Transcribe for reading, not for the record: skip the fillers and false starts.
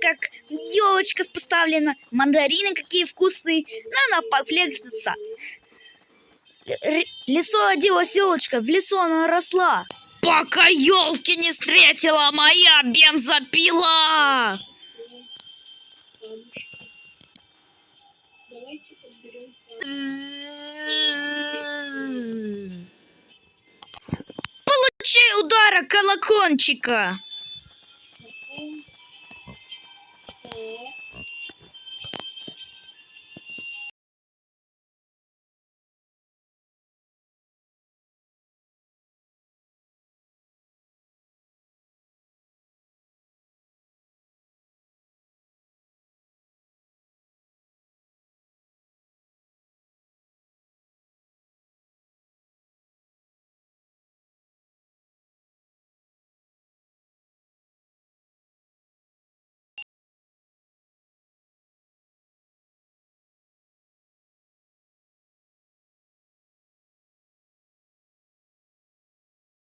как елочка поставлена, мандарины какие вкусные, надо пофлекситься. Лесо оделась елочка, в лесу она росла. Пока елки не встретила моя бензопила. Получи удара колокольчика.